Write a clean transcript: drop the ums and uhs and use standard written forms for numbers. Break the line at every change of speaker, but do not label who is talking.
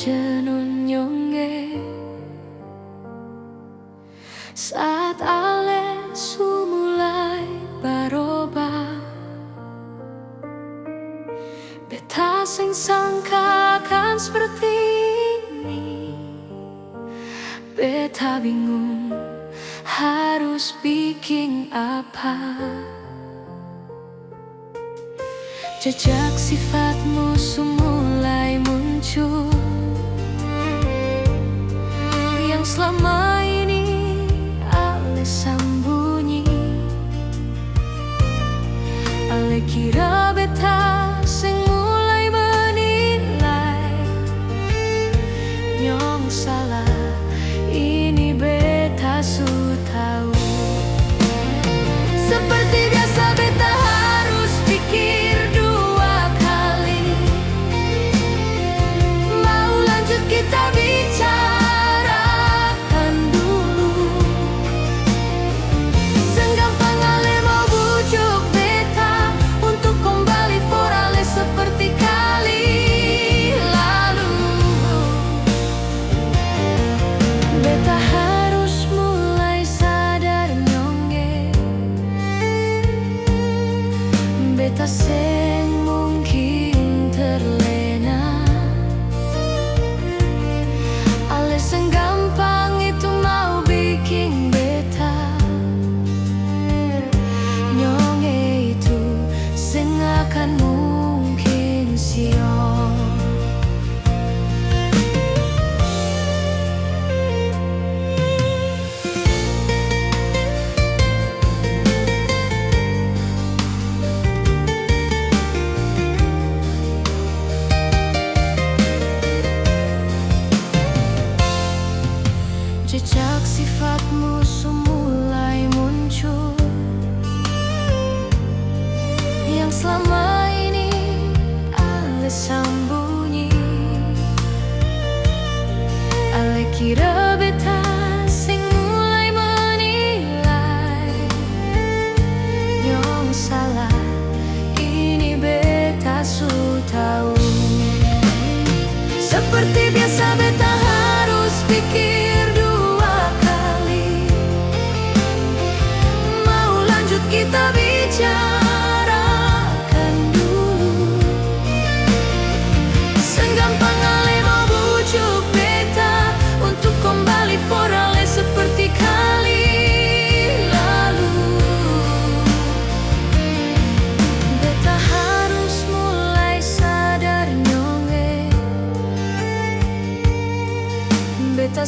jenun nyonge saat ale sumulai baroba. Beta sing sangka kan seperti ini. Beta bingung harus bikin apa. Jejak sifatmu mulai muncul yang selama ini ale sembunyi. Ale kira beta sing mulai menilai. Nyong salah, ini beta su tahu. Seperti biasa beta harus pikir dua kali. Mau lanjut kita bicarakan dulu. Senggampang ale mau bujuk beta untuk kembali for ale seperti kali lalu. Beta harus mulai sadar nyonge. Beta seng mungkin terlena. Ale seng gampang itu mau bikin beta. Nyonge itu seng akan mungkin siok. Jejak sifatmu mulai muncul yang selama ini ale sembunyi. Ale kira beta sing mulai menilai. Nyong salah, ini beta su tahu. Seperti biasa beta harus pikir dua kali. Mau lanjut kita bicarakan dulu. Senggampang ale mau bujuk beta untuk kembali for ale seperti kali lalu. Beta harus mulai sadar nyonge. Beta